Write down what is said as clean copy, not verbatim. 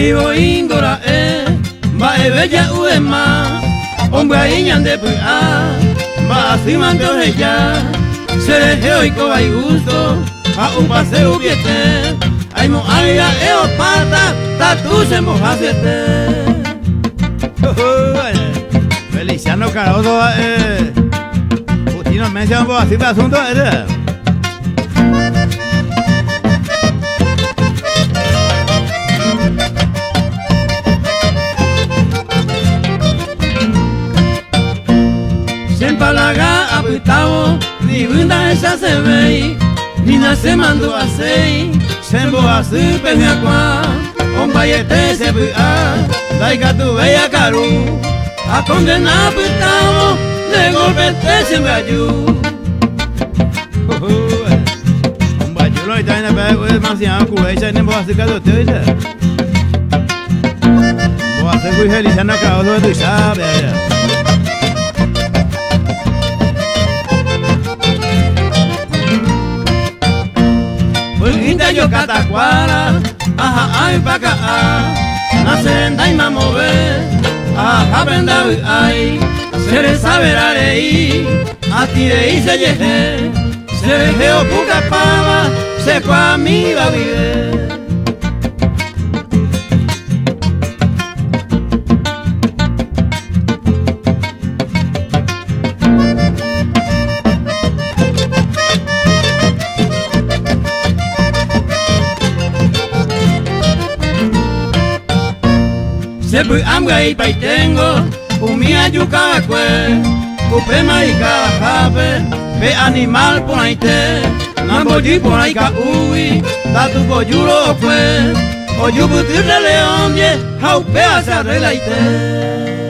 vivo indora va bella uema hombre ahí ñande pua va así mando ella se dejó y coba y gusto a un paseo viete ay mo aira pata tatu se moja siete Feliciano Caroso Putino menciona un poco así para asunto Sempalaga apitao, ni bunda esa se ve, ni nace mando a sei, sembo a su peñacua, un bayete se bua, daiga tu bella caru, a condenar apitao, de golpe te siempre ayú. Un bayulo y también es más llamado cuecha y no puedo hacer caso de ella. Voy a hacer muy Feliciano Caroso de tu sabes. Inda yo catacuara, ajá, ay, paca, nace y mamove, ajá, venda, ay, se le sabe la ley, a ti de ahí se llegue, se le geo puca pava, se fue a mí va a vivir. Siempre hambre y paitengo, umia yuca cue, upe marica jape, pe animal por ahí te, namboji por ahí ca ui, tatu boyuro cue, o yubutir de león ye, haupe a se arregla y te.